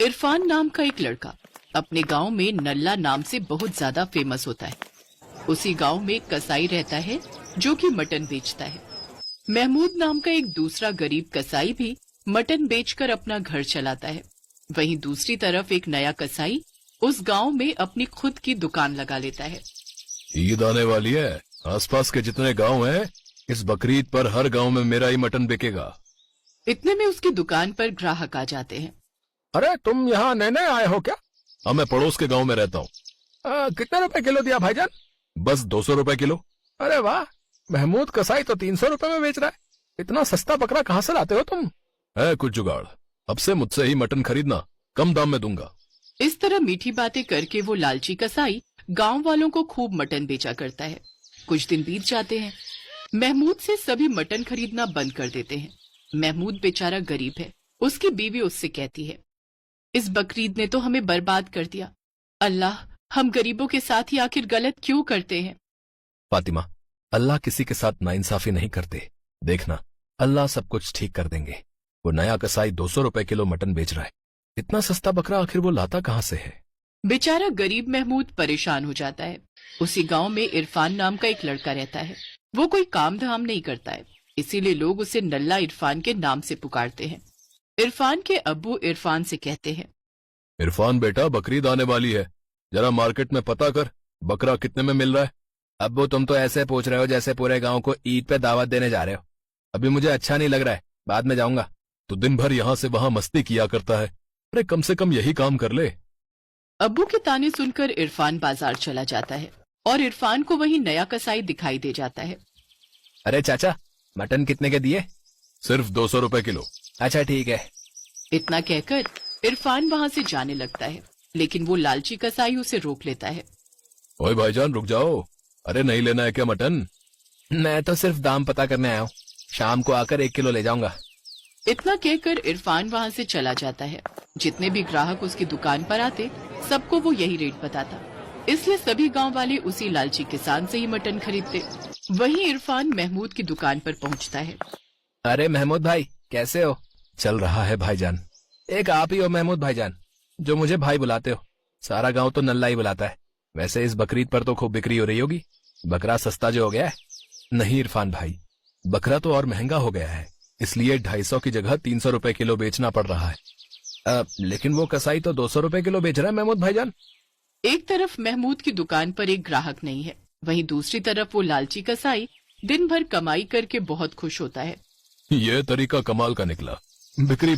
इरफान नाम का एक लड़का अपने गांव में नल्ला नाम से बहुत ज्यादा फेमस होता है। उसी गांव में एक कसाई रहता है जो कि मटन बेचता है। महमूद नाम का एक दूसरा गरीब कसाई भी मटन बेचकर अपना घर चलाता है। वहीं दूसरी तरफ एक नया कसाई उस गांव में अपनी खुद की दुकान लगा लेता है। ईद आने वाली है, आसपास के जितने गांव हैं, इस बकरीद पर हर गांव में मेरा ही मटन बिकेगा। इतने में उसकी दुकान पर ग्राहक आ जाते हैं। अरे तुम यहाँ नए नए आए हो क्या? हाँ, मैं पड़ोस के गांव में रहता हूँ। कितने रुपए किलो दिया भाईजान? बस 200 रुपए किलो। अरे वाह, महमूद कसाई तो 300 रुपए में बेच रहा है। इतना सस्ता बकरा कहाँ से लाते हो तुम? है कुछ जुगाड़, अब से मुझसे ही मटन खरीदना, कम दाम में दूंगा। इस तरह मीठी बातें करके वो लालची कसाई गांव वालों को खूब मटन बेचा करता है। कुछ दिन बीत जाते हैं। महमूद से सभी मटन खरीदना बंद कर देते हैं। महमूद बेचारा गरीब है। उसकी बीवी उससे कहती है, इस बकरीद ने तो हमें बर्बाद कर दिया। अल्लाह, हम गरीबों के साथ ही आखिर गलत क्यों करते हैं? फातिमा, अल्लाह किसी के साथ नाइंसाफी नहीं करते। देखना, अल्लाह सब कुछ ठीक कर देंगे। वो नया कसाई 200 रुपए किलो मटन बेच रहा है। इतना सस्ता बकरा आखिर वो लाता कहाँ से है? बेचारा गरीब महमूद परेशान हो जाता है। उसी गांव में इरफान नाम का एक लड़का रहता है। वो कोई काम धाम नहीं करता है, इसीलिए लोग उसे नल्ला इरफान के नाम से पुकारते हैं। इरफान के अब्बू इरफान से कहते हैं, इरफान बेटा, बकरीद आने वाली है, जरा मार्केट में पता कर, बकरा कितने में मिल रहा है। अब्बू, तुम तो ऐसे पूछ रहे हो जैसे पूरे गांव को ईद पे दावत देने जा रहे हो। अभी मुझे अच्छा नहीं लग रहा है, बाद में जाऊंगा। तो दिन भर यहाँ से वहाँ मस्ती किया करता है। अरे कम से कम यही काम कर ले। अब्बू के ताने सुनकर इरफान बाजार चला जाता है और इरफान को वही नया कसाई दिखाई दे जाता है। अरे चाचा, मटन कितने के दिए? सिर्फ 200 रुपए किलो। अच्छा ठीक है। इतना कहकर इरफान वहाँ से जाने लगता है, लेकिन वो लालची कसाई उसे रोक लेता है। ओए भाईजान, रुक जाओ। अरे नहीं लेना है क्या मटन? मैं तो सिर्फ दाम पता करने आया हूँ, शाम को आकर 1 किलो ले जाऊंगा। इतना कहकर इरफान वहाँ से चला जाता है। जितने भी ग्राहक उसकी दुकान पर आते, सबको वो यही रेट बताता, इसलिए सभी गांव वाले उसी लालची किसान से ही मटन खरीदते। वहीं इरफान महमूद की दुकान पर पहुँचता है। अरे महमूद भाई, कैसे हो? चल रहा है भाईजान। एक आप ही हो महमूद भाईजान जो मुझे भाई बुलाते हो। सारा गांव तो नल्ला ही बुलाता है। वैसे इस बकरीद पर तो खूब बिक्री हो रही होगी। बकरा सस्ता जो हो गया है। नहीं इरफान भाई, बकरा तो और महंगा हो गया है, इसलिए 250 की जगह 300 रुपए किलो बेचना पड़ रहा है। लेकिन वो कसाई तो 200 रुपए किलो बेच रहा है महमूद भाईजान। एक तरफ महमूद की दुकान पर एक ग्राहक नहीं है, वहीं दूसरी तरफ वो लालची कसाई दिन भर कमाई करके बहुत खुश होता है। ये तरीका कमाल का निकला। बिक्री